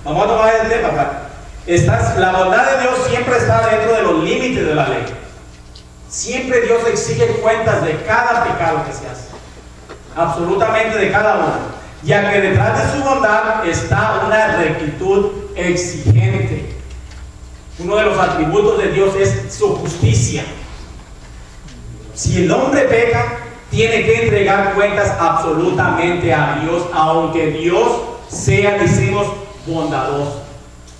Vamos a tomar el tema. La bondad de Dios siempre está dentro de los límites de la ley. Siempre Dios exige cuentas de cada pecado que se hace. Absolutamente de cada uno. Ya que detrás de su bondad está una rectitud exigente. Uno de los atributos de Dios es su justicia. Si el hombre peca, tiene que entregar cuentas absolutamente a Dios, aunque Dios sea, decimos, bondadoso.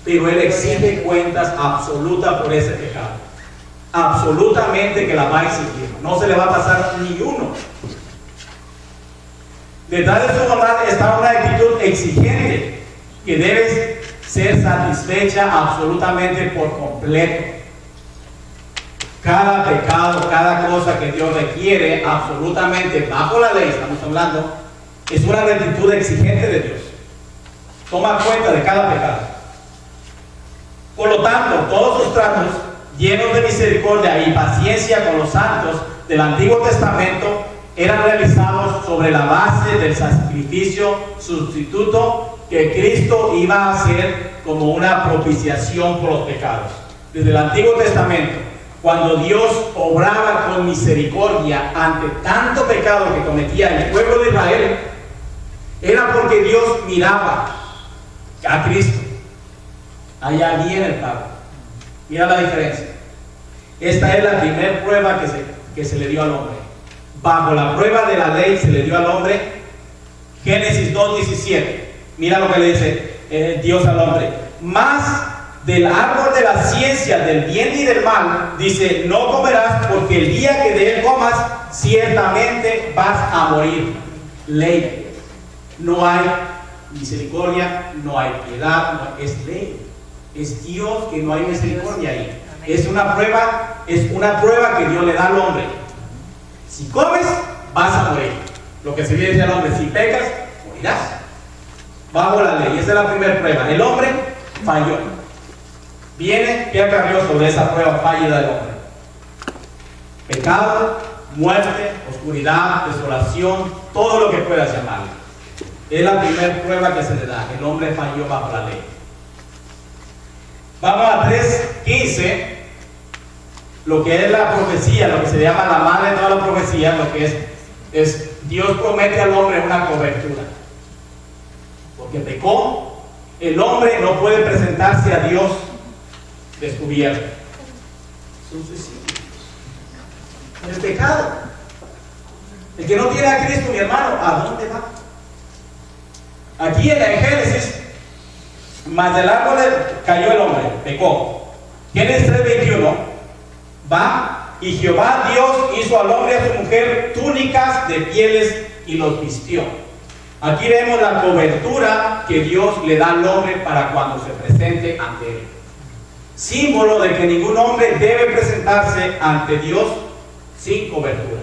Pero Él exige cuentas absolutas por ese pecado. Absolutamente que la va a exigir. No se le va a pasar ni uno. Detrás de su bondad está una actitud exigente que debe ser satisfecha absolutamente por completo. Cada pecado, cada cosa que Dios requiere absolutamente bajo la ley, estamos hablando, es una rectitud exigente de Dios. Toma cuenta de cada pecado. Por lo tanto, todos sus tratos llenos de misericordia y paciencia con los santos del Antiguo Testamento eran realizados sobre la base del sacrificio sustituto que Cristo iba a hacer como una propiciación por los pecados. Desde el Antiguo Testamento, cuando Dios obraba con misericordia ante tanto pecado que cometía el pueblo de Israel, era porque Dios miraba a Cristo. Allá viene el pago. Mira la diferencia. Esta es la primera prueba que se le dio al hombre. Bajo la prueba de la ley se le dio al hombre. Génesis 2:17. Mira lo que le dice Dios al hombre. Más del árbol de la ciencia del bien y del mal, dice, no comerás, porque el día que de él comas, ciertamente vas a morir. Ley. No hay misericordia, no hay piedad, no, es ley. Es Dios que no hay misericordia ahí. Es una prueba que Dios le da al hombre. Si comes, vas a morir. Lo que se viene decir al hombre, si pecas, morirás. Bajo la ley. Esa es la primera prueba. El hombre falló. Viene, ¿qué acarreó sobre esa prueba fallida del hombre? Pecado, muerte, oscuridad, desolación, todo lo que puedas llamarle. Es la primera prueba que se le da. El hombre falló bajo la ley. Vamos a 3:15. Lo que es la profecía, lo que se llama la madre de toda la profecía, lo que es Dios promete al hombre una cobertura. Porque pecó, el hombre no puede presentarse a Dios descubierto. Es un suicidio. El pecado. El que no tiene a Cristo, mi hermano, ¿a dónde va? Aquí en el Génesis, más del árbol cayó el hombre, pecó. Génesis 3:21. Va, y Jehová Dios hizo al hombre y a su mujer túnicas de pieles y los vistió. Aquí vemos la cobertura que Dios le da al hombre para cuando se presente ante él. Símbolo de que ningún hombre debe presentarse ante Dios sin cobertura.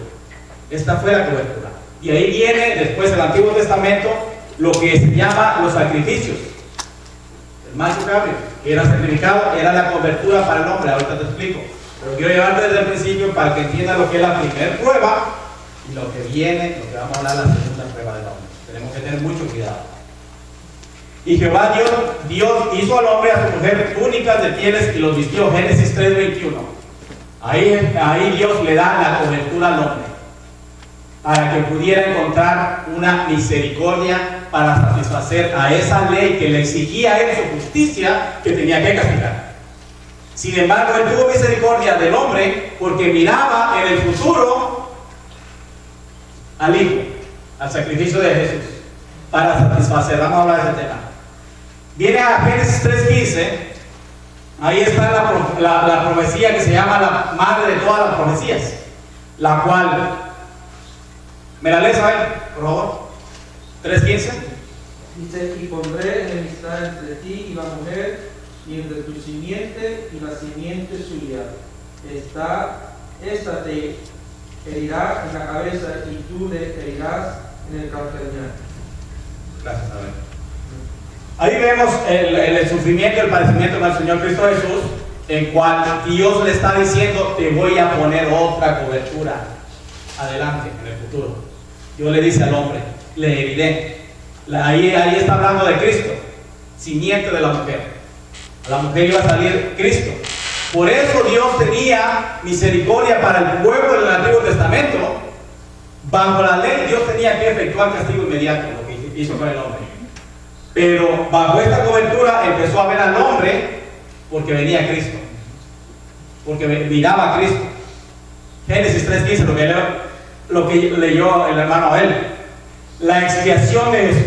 Esta fue la cobertura. Y ahí viene después del Antiguo Testamento lo que se llama los sacrificios. El macho cabrio que era sacrificado era la cobertura para el hombre. Ahorita te explico. Pero quiero llevarte desde el principio para que entiendas lo que es la primera prueba y lo que viene, lo que vamos a hablar la segunda prueba del hombre. Tenemos que tener mucho cuidado. Y Jehová Dios hizo al hombre y a su mujer túnicas de pieles y los vistió. Génesis 3:21. Ahí Dios le da la cobertura al hombre para que pudiera encontrar una misericordia para satisfacer a esa ley que le exigía a él su justicia, que tenía que castigar. Sin embargo, él tuvo misericordia del hombre porque miraba en el futuro al Hijo, al sacrificio de Jesús, para satisfacer. Vamos a hablar de ese tema. Viene a Génesis 3:15. Ahí está la profecía que se llama la madre de todas las profecías, la cual, ¿me la lees a ver, por favor? 3:15. Dice, y pondré enemistad entre ti y la mujer, y entre tu simiente y la simiente suya. Esta te herirá en la cabeza y tú le herirás en el calcañar. Gracias, a ver. Ahí vemos el sufrimiento, el padecimiento del Señor Cristo Jesús, en cual Dios le está diciendo, te voy a poner otra cobertura adelante, en el futuro. Dios le dice al hombre, le heriré. Ahí está hablando de Cristo. simiente de la mujer. A la mujer iba a salir Cristo. Por eso Dios tenía misericordia para el pueblo del Antiguo Testamento. Bajo la ley Dios tenía que efectuar castigo inmediato, lo que hizo con el hombre. Pero bajo esta cobertura empezó a ver al hombre porque venía Cristo, porque miraba a Cristo. Génesis 3:15, lo que leyó el hermano Abel. La expiación de Jesús,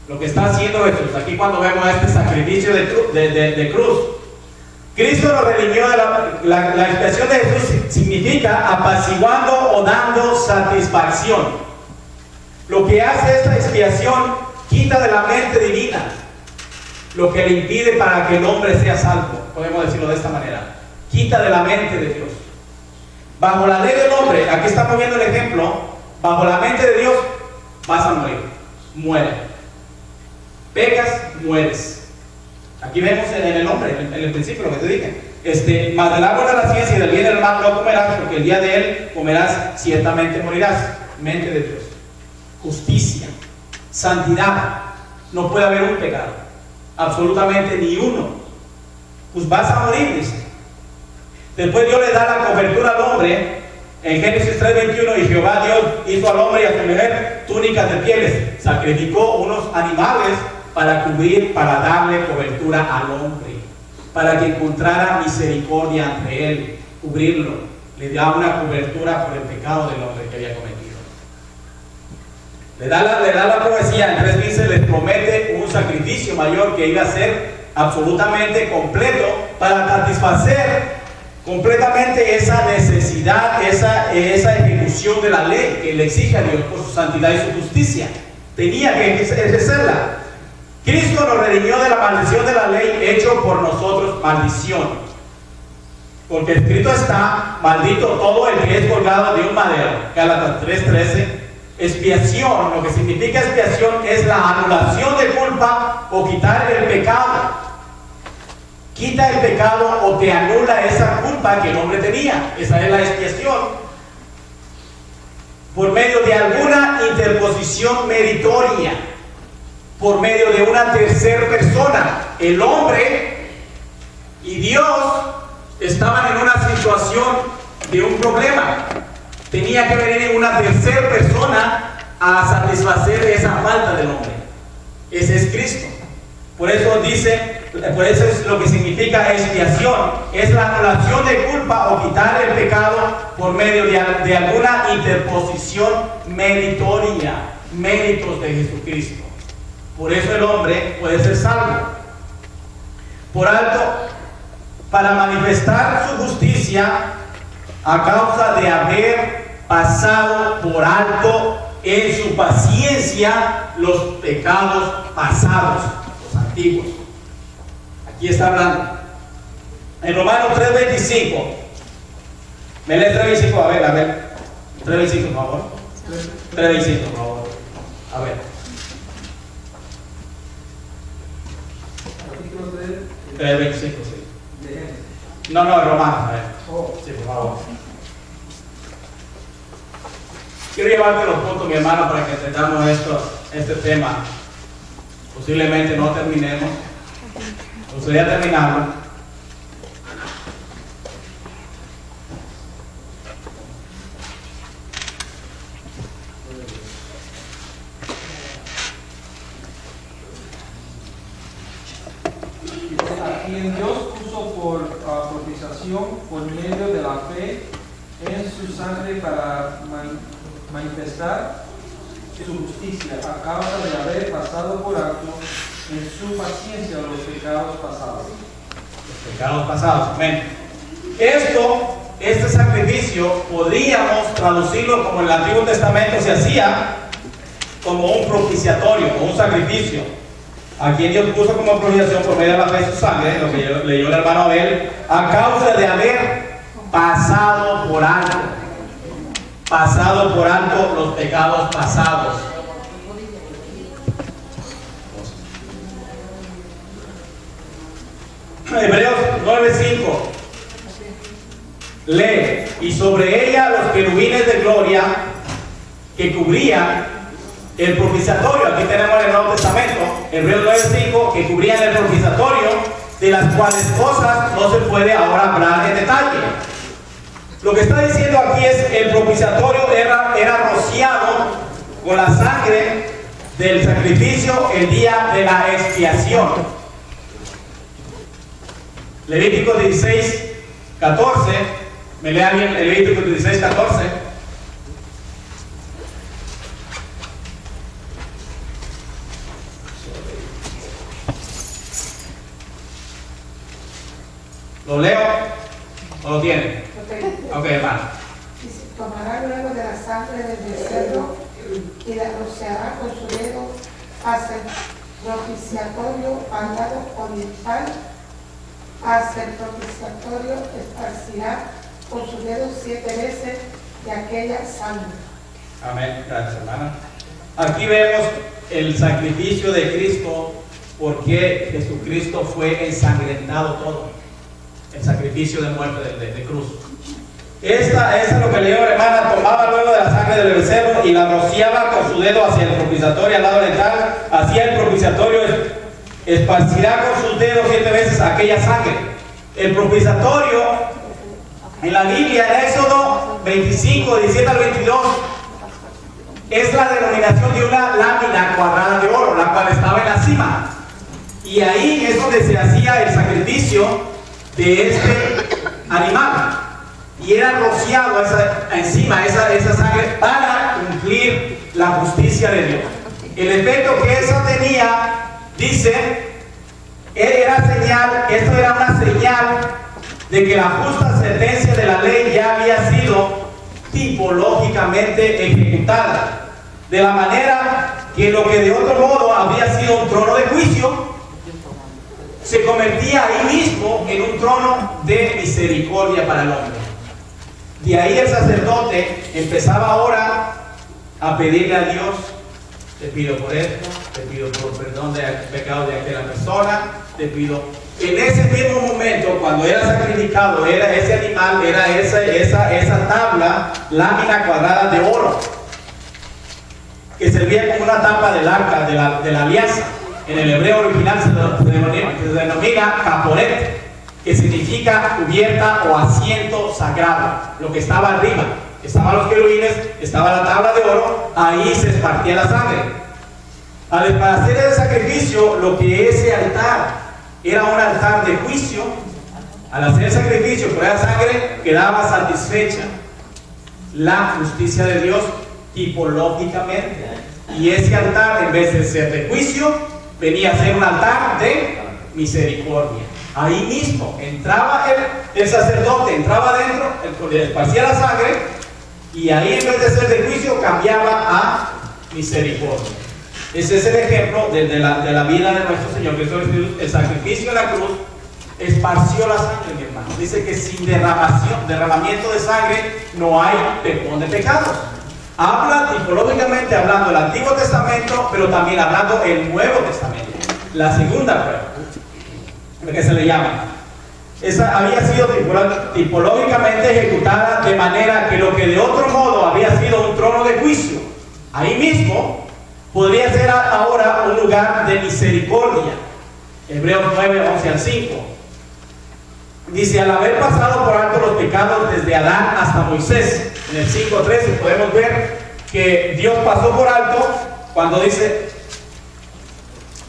lo que está haciendo Jesús. Aquí cuando vemos este sacrificio de cruz, Cristo lo redimió de la expiación de Jesús significa apaciguando o dando satisfacción. Lo que hace esta expiación, quita de la mente divina lo que le impide para que el hombre sea salvo, podemos decirlo de esta manera. Quita de la mente de Dios. Bajo la ley del hombre, aquí estamos viendo el ejemplo, bajo la mente de Dios vas a morir, muere. Pecas, mueres. Aquí vemos en el hombre, en el principio lo que te dije. Mas del árbol de la ciencia y del bien y del mal no comerás, porque el día de él comerás, ciertamente morirás. Mente de Dios. Justicia, santidad. No puede haber un pecado, absolutamente ni uno. Pues vas a morir, dice. Después Dios le da la cobertura al hombre en Génesis 3:21, y Jehová Dios hizo al hombre y a su mujer túnicas de pieles, sacrificó unos animales para cubrir, para darle cobertura al hombre, para que encontrara misericordia entre él, cubrirlo, le da una cobertura por el pecado del hombre que había cometido. Le da la profecía en 3:15, les promete un sacrificio mayor que iba a ser absolutamente completo para satisfacer completamente esa necesidad, esa ejecución de la ley que le exige a Dios por su santidad y su justicia. Tenía que ejercerla. Cristo nos redimió de la maldición de la ley, hecho por nosotros maldición. Porque escrito está, maldito todo el que es colgado de un madero. Gálatas 3:13. Expiación, lo que significa expiación es la anulación de culpa o quitar el pecado. Quita el pecado o te anula esa culpa que el hombre tenía. Esa es la expiación. Por medio de alguna interposición meritoria, por medio de una tercera persona. El hombre y Dios estaban en una situación de un problema. Tenía que venir una tercera persona a satisfacer esa falta del hombre. Ese es Cristo. Por eso es lo que significa expiación. Es la anulación de culpa o quitar el pecado por medio de alguna interposición meritoria. Méritos de Jesucristo. Por eso el hombre puede ser salvo. Por alto, para manifestar su justicia a causa de haber pasado por alto en su paciencia los pecados pasados, los antiguos. Aquí está hablando. En Romanos 3:25. ¿Me lees 3:25? A ver. 3:25, por favor. 3:25, por favor. A ver. 3:25, sí. No, Romanos, a ver. Sí, por favor. Quiero llevarte los puntos, mi hermano, para que entendamos este tema. Posiblemente no terminemos. Me gustaría terminarlo. A quien Dios puso por propiciación por medio de la fe en su sangre para manifestar su justicia a causa de haber pasado por alto en su paciencia los pecados pasados. Los pecados pasados, amén. Este sacrificio podríamos traducirlo como en el Antiguo Testamento se hacía, como un propiciatorio, o un sacrificio. A quien Dios puso como propiciación por medio de la fe de su sangre, lo que leyó el hermano Abel, a causa de haber pasado por alto los pecados pasados. Hebreos 9:5 lee: y sobre ella los querubines de gloria que cubrían El propiciatorio, aquí tenemos en el Nuevo Testamento, Hebreos 9:5, que cubrían el propiciatorio, de las cuales cosas no se puede ahora hablar en detalle. Lo que está diciendo aquí es el propiciatorio era rociado con la sangre del sacrificio el día de la expiación. Levítico 16:14, me lea bien el Levítico 16:14. ¿Lo leo? ¿O lo tienen? Ok, hermano. Y tomará luego de la sangre del becerro y la rociará con su dedo hacia el propiciatorio al lado oriental. Hacia el propiciatorio esparcirá con su dedo 7 veces de aquella sangre. Amén. Gracias, hermana. Aquí vemos el sacrificio de Cristo, porque Jesucristo fue ensangrentado todo. El sacrificio de muerte de cruz. Esta es lo que leyó la hermana. Tomaba luego de la sangre del becerro y la rociaba con su dedo hacia el propiciatorio al lado oriental. Hacia el propiciatorio esparcirá con sus dedos 7 veces aquella sangre. El propiciatorio en la Biblia, en Éxodo 25, 17 al 22, es la denominación de una lámina cuadrada de oro, la cual estaba en la cima. Y ahí es donde se hacía el sacrificio de este animal, y era rociado encima esa sangre para cumplir la justicia de Dios. El efecto que eso tenía, dice, esto era una señal de que la justa sentencia de la ley ya había sido tipológicamente ejecutada, de la manera que lo que de otro modo había sido un trono de juicio se convertía ahí mismo en un trono de misericordia para el hombre. De ahí el sacerdote empezaba ahora a pedirle a Dios: te pido por esto, te pido por perdón de pecados de aquella persona, te pido. En ese mismo momento, cuando era sacrificado, era ese animal, era esa tabla, lámina cuadrada de oro, que servía como una tapa del arca de la alianza. En el hebreo original se denomina caporet, que significa cubierta o asiento sagrado. Lo que estaba arriba, estaban los querubines, estaba la tabla de oro, ahí se esparcía la sangre. Para hacer el sacrificio, lo que ese altar era un altar de juicio, al hacer el sacrificio por esa sangre quedaba satisfecha la justicia de Dios tipológicamente. Y ese altar, en vez de ser de juicio, venía a ser un altar de misericordia. Ahí mismo entraba el sacerdote, entraba adentro, esparcía la sangre, y ahí, en vez de ser de juicio, cambiaba a misericordia. Ese es el ejemplo de la vida de nuestro Señor Jesucristo. El sacrificio de la cruz esparció la sangre, mi hermano. Dice que sin derramamiento de sangre no hay perdón de pecados. Habla tipológicamente hablando el Antiguo Testamento, pero también hablando el Nuevo Testamento. La segunda prueba, lo que se le llama, esa había sido tipológicamente ejecutada de manera que lo que de otro modo había sido un trono de juicio, ahí mismo podría ser ahora un lugar de misericordia. Hebreos 9, 11 al 5. Dice: al haber pasado por alto los pecados desde Adán hasta Moisés. En el 5:13 podemos ver que Dios pasó por alto cuando dice,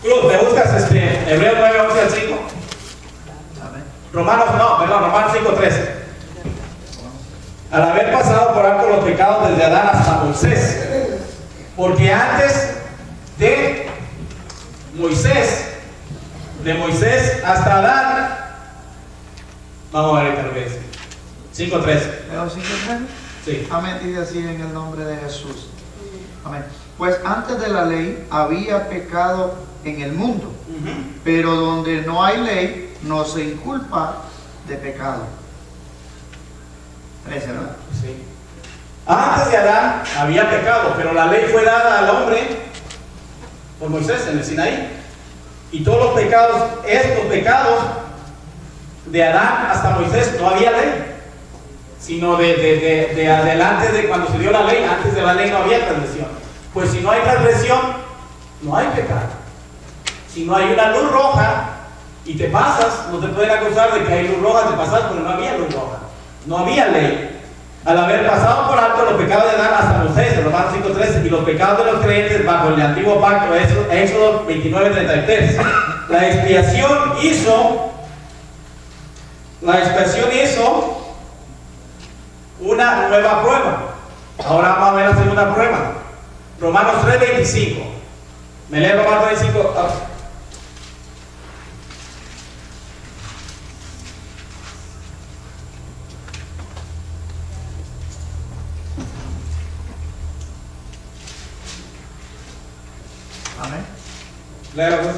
Cruz, ¿me buscas Hebreos 9, 11 al 5? Romanos 5:13. Al haber pasado por alto los pecados desde Adán hasta Moisés, porque antes de Moisés hasta Adán, vamos a ver ahorita lo que dice. 5:13. ¿Leo 5:13? Sí. Amén, y así en el nombre de Jesús. Amén. Pues antes de la ley había pecado en el mundo, pero donde no hay ley no se inculpa de pecado. 13, ¿verdad? Sí. Antes de Adán había pecado, pero la ley fue dada al hombre por Moisés en el Sinaí. Y todos los pecados, estos pecados de Adán hasta Moisés, no había ley, sino de adelante de cuando se dio la ley. Antes de la ley no había transgresión. Pues si no hay transgresión, no hay pecado. Si no hay una luz roja y te pasas, no te pueden acusar de que hay luz roja, te pasas porque no había luz roja. No había ley. Al haber pasado por alto los pecados de Adán hasta Moisés, en Romanos 5:13, y los pecados de los creyentes bajo el antiguo pacto, Éxodo 29:33. La expiación hizo una nueva prueba. Ahora vamos a ver la segunda prueba. Romanos 3:25. ¿Me lee Romanos 3:25? Amén. Léelo, pues.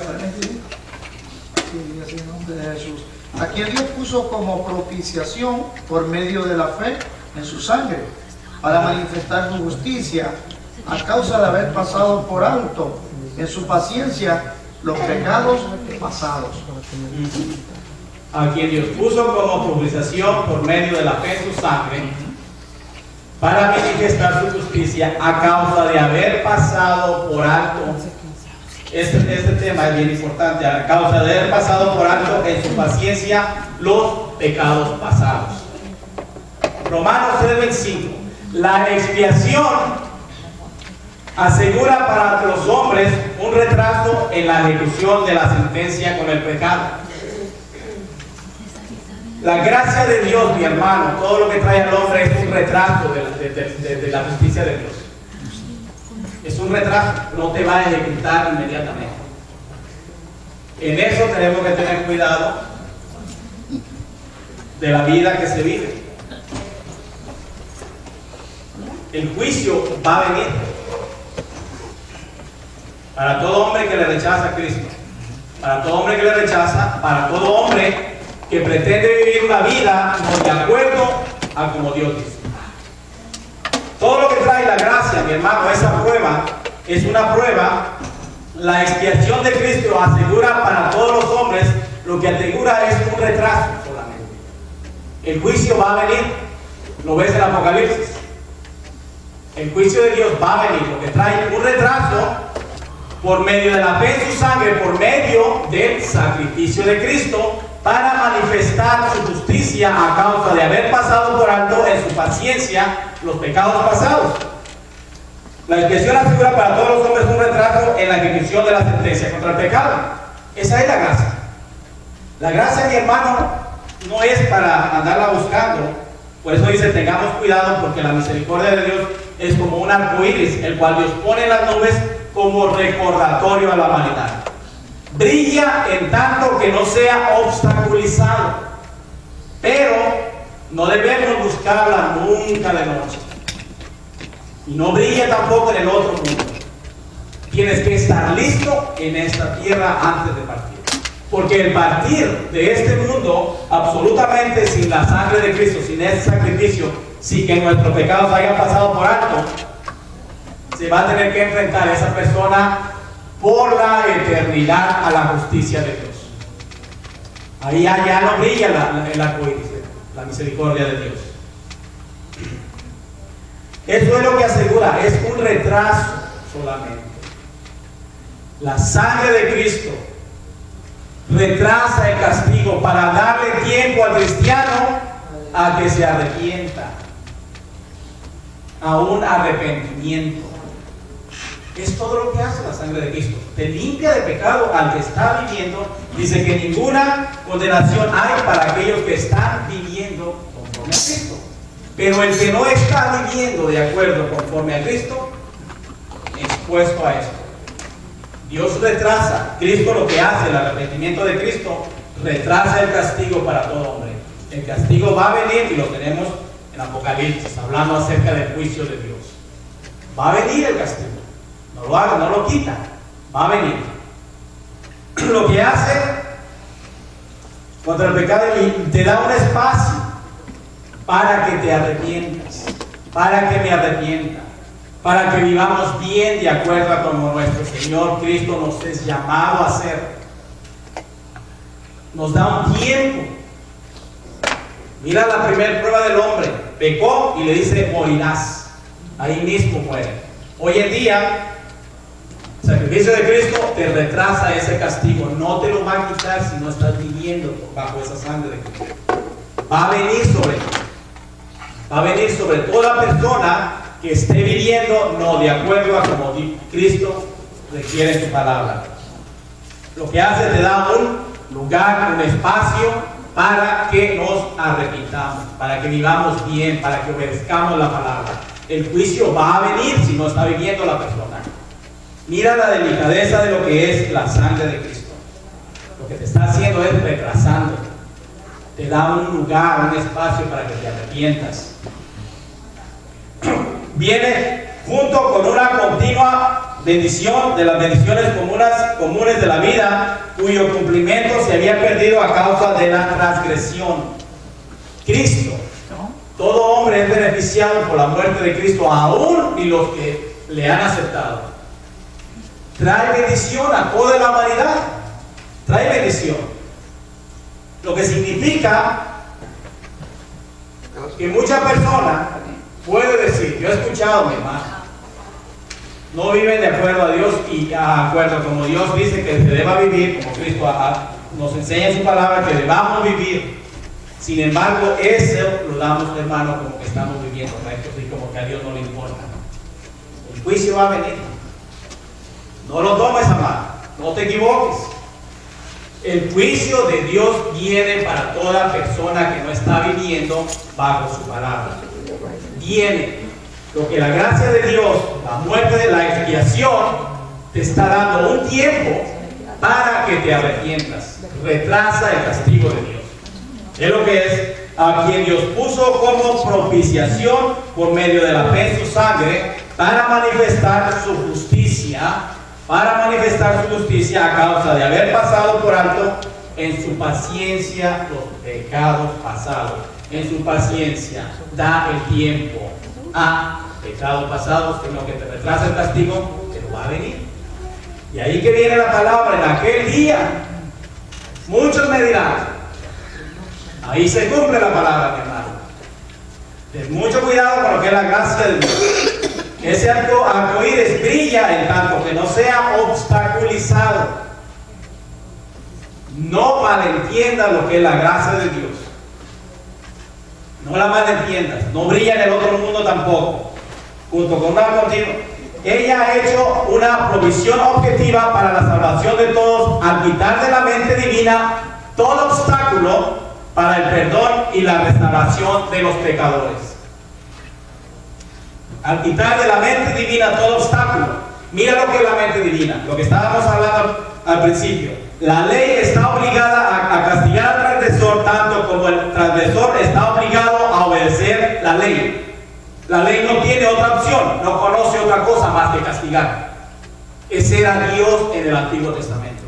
Sí, así en nombre de Jesús. A quien Dios puso como propiciación por medio de la fe en su sangre, para manifestar su justicia, a causa de haber pasado por alto en su paciencia los pecados pasados. A quien Dios puso como propiciación por medio de la fe en su sangre, para manifestar su justicia, a causa de haber pasado por alto. Este tema es bien importante. A causa de haber pasado por alto en su paciencia los pecados pasados. Romanos 3:25. La expiación asegura para los hombres un retraso en la ejecución de la sentencia con el pecado. La gracia de Dios, mi hermano, todo lo que trae al hombre es un retraso de la justicia de Dios. Es un retraso, no te va a ejecutar inmediatamente. En eso tenemos que tener cuidado de la vida que se vive. El juicio va a venir para todo hombre que le rechaza a Cristo, para todo hombre que le rechaza, para todo hombre que pretende vivir una vida no de acuerdo a como Dios dice. Todo lo que trae la gracia, mi hermano, esa prueba es una prueba. La expiación de Cristo asegura para todos los hombres, lo que asegura es un retraso solamente. El juicio va a venir, lo ves en Apocalipsis. El juicio de Dios va a venir, lo que trae un retraso por medio de la fe en su sangre, por medio del sacrificio de Cristo, para manifestar su justicia a causa de haber pasado por alto en su paciencia los pecados pasados. La expiación asegura para todos los hombres un retraso en la ejecución de la sentencia contra el pecado. Esa es la gracia. La gracia, mi hermano, no es para andarla buscando. Por eso dice, tengamos cuidado, porque la misericordia de Dios es como un arco iris, el cual Dios pone en las nubes como recordatorio a la humanidad. Brilla en tanto que no sea obstaculizado, pero no debemos buscarla nunca de noche. Y no brilla tampoco en el otro mundo. Tienes que estar listo en esta tierra antes de partir. Porque el partir de este mundo, absolutamente sin la sangre de Cristo, sin ese sacrificio, sin que nuestros pecados hayan pasado por alto, se va a tener que enfrentar a esa persona por la eternidad a la justicia de Dios. Ahí ya no brilla el arco iris, la misericordia de Dios. Eso es lo que asegura, es un retraso solamente. La sangre de Cristo retrasa el castigo para darle tiempo al cristiano a que se arrepienta, a un arrepentimiento. Es todo lo que hace la sangre de Cristo. Te limpia de pecado al que está viviendo. Dice que ninguna condenación hay para aquellos que están viviendo conforme a Cristo. Pero el que no está viviendo de acuerdo conforme a Cristo, expuesto a esto. Dios retrasa. Cristo lo que hace, el arrepentimiento de Cristo, retrasa el castigo para todo hombre. El castigo va a venir y lo tenemos en Apocalipsis, hablando acerca del juicio de Dios. Va a venir el castigo. No lo haga, no lo quita. Va a venir. Lo que hace contra el pecado te da un espacio para que te arrepientas, para que me arrepienta, para que vivamos bien de acuerdo a como nuestro Señor Cristo nos es llamado a hacer. Nos da un tiempo. Mira la primera prueba del hombre. Pecó y le dice, morirás. Ahí mismo muere. Hoy en día, el sacrificio de Cristo te retrasa ese castigo. No te lo va a quitar si no estás viviendo bajo esa sangre de Cristo. Va a venir sobre ti. Va a venir sobre toda persona que esté viviendo no de acuerdo a como Cristo requiere en su palabra. Lo que hace, te da un lugar, un espacio para que nos arrepintamos, para que vivamos bien, para que obedezcamos la palabra. El juicio va a venir si no está viviendo la persona. Mira la delicadeza de lo que es la sangre de Cristo. Lo que te está haciendo es retrasándote. Te da un lugar, un espacio para que te arrepientas. Viene junto con una continua bendición de las bendiciones comunes de la vida, cuyo cumplimiento se había perdido a causa de la transgresión. Cristo, todo hombre es beneficiado por la muerte de Cristo, aún y los que le han aceptado. Trae bendición a toda la humanidad. Trae bendición. Lo que significa que mucha persona puede decir, yo he escuchado, mi hermano, no viven de acuerdo a Dios y de acuerdo como Dios dice que se deba vivir, como Cristo nos enseña en su palabra que debamos vivir. Sin embargo, eso lo damos, hermano, como que estamos viviendo rectos y como que a Dios no le importa. El juicio va a venir. No lo tomes a mal, no te equivoques. El juicio de Dios viene para toda persona que no está viviendo bajo su palabra. Viene. Lo que la gracia de Dios, la muerte de la expiación, te está dando un tiempo para que te arrepientas. Retrasa el castigo de Dios. Es lo que es a quien Dios puso como propiciación por medio de la fe en su sangre para manifestar su justicia. Para manifestar su justicia a causa de haber pasado por alto en su paciencia los pecados pasados. En su paciencia da el tiempo a pecados pasados, que lo que te retrasa el castigo, pero va a venir. Y ahí que viene la palabra, en aquel día, muchos me dirán, ahí se cumple la palabra, mi hermano. Ten mucho cuidado con lo que es la gracia de Dios. Ese arcoíris brilla en tanto que no sea obstaculizado. No malentiendas lo que es la gracia de Dios. No la malentiendas. No brilla en el otro mundo tampoco. Junto con una continua. Ella ha hecho una provisión objetiva para la salvación de todos al quitar de la mente divina todo obstáculo para el perdón y la restauración de los pecadores. Al quitar de la mente divina todo obstáculo. Mira lo que es la mente divina, lo que estábamos hablando al principio. La ley está obligada a castigar al transgresor tanto como el transgresor está obligado a obedecer la ley. La ley no tiene otra opción, no conoce otra cosa más que castigar. Ese era Dios en el Antiguo Testamento.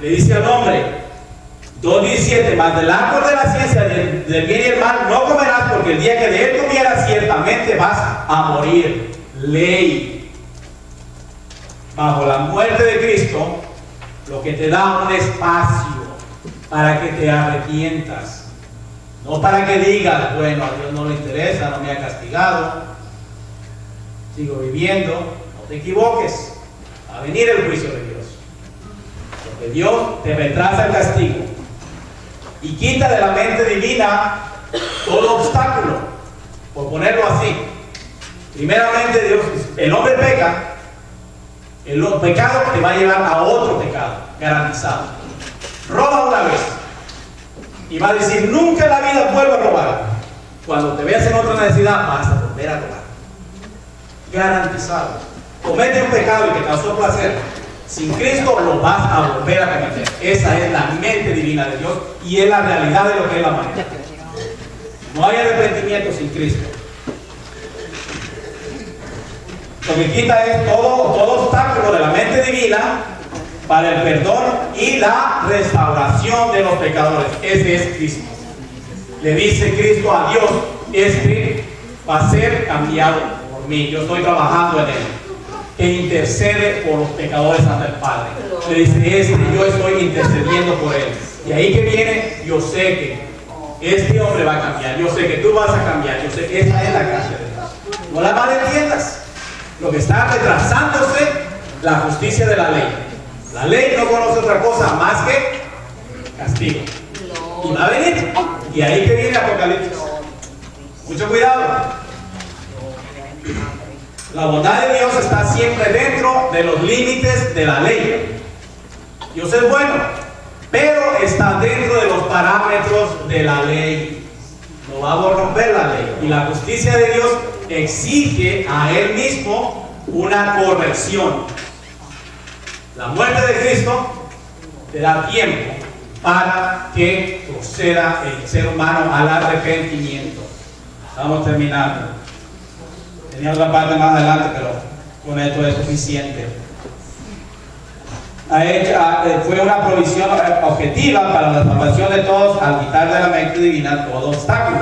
Le dice al hombre, 2:17, mas del árbol de la ciencia del bien y el mal no comerás, porque el día que de él comieras ciertamente vas a morir. Ley. Bajo la muerte de Cristo, lo que te da un espacio para que te arrepientas. No para que digas, bueno, a Dios no le interesa, no me ha castigado, sigo viviendo. No te equivoques. Va a venir el juicio de Dios. Porque Dios te retrasa el castigo y quita de la mente divina todo obstáculo, por ponerlo así. Primeramente Dios, el hombre peca, el pecado te va a llevar a otro pecado, garantizado. Roba una vez y va a decir, nunca en la vida vuelvo a robar. Cuando te veas en otra necesidad, vas a volver a robar. Garantizado. Comete un pecado y te causó placer. Sin Cristo lo vas a volver a cometer. Esa es la mente divina de Dios y es la realidad de lo que es la humanidad. No hay arrepentimiento sin Cristo. Lo que quita es todo obstáculo de la mente divina para el perdón y la restauración de los pecadores. Ese es Cristo. Le dice Cristo a Dios, este va a ser cambiado por mí. Yo estoy trabajando en él. Que intercede por los pecadores ante el Padre. Le dice, yo estoy intercediendo por él. Y ahí que viene, yo sé que este hombre va a cambiar. Yo sé que tú vas a cambiar. Yo sé que esa es la gracia de Dios. No la malentiendas. Lo que está retrasándose, la justicia de la ley. La ley no conoce otra cosa más que castigo. Y va a venir. Y ahí que viene Apocalipsis. Mucho cuidado. La bondad de Dios está siempre dentro de los límites de la ley. Dios es bueno, pero está dentro de los parámetros de la ley. No va a romper la ley. Y la justicia de Dios exige a Él mismo una corrección. La muerte de Cristo te da tiempo para que proceda el ser humano al arrepentimiento. Vamos terminando. Tenía otra parte más adelante, pero con esto es suficiente. Fue una provisión objetiva para la salvación de todos al quitar de la mente divina todo obstáculo,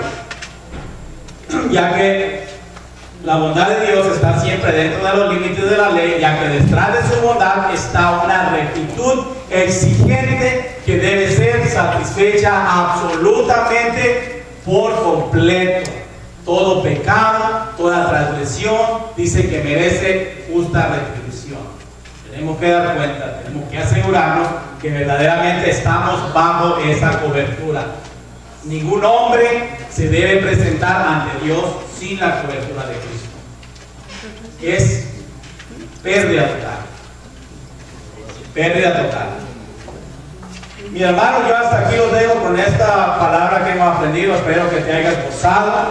ya que la bondad de Dios está siempre dentro de los límites de la ley, ya que detrás de su bondad está una rectitud exigente que debe ser satisfecha absolutamente por completo. Todo pecado, toda transgresión, dice que merece justa retribución. Tenemos que dar cuenta, tenemos que asegurarnos que verdaderamente estamos bajo esa cobertura. Ningún hombre se debe presentar ante Dios sin la cobertura de Cristo. Es pérdida total. Pérdida total. Mi hermano, yo hasta aquí los dejo con esta palabra que hemos aprendido. Espero que te hayas gozado,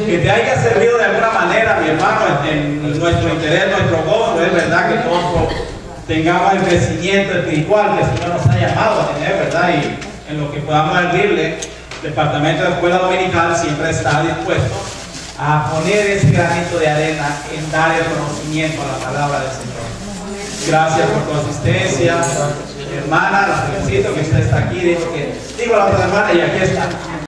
que te haya servido de alguna manera, mi hermano, en nuestro interés, nuestro gozo. Es verdad que todos tengamos el crecimiento espiritual que el Señor nos ha llamado a tener, ¿verdad? Y en lo que podamos servirle, el Departamento de Escuela Dominical siempre está dispuesto a poner ese granito de arena en dar el conocimiento a la palabra del Señor. Gracias por tu asistencia. Hermana, la felicito que usted está aquí. Digo la otra hermana y aquí está.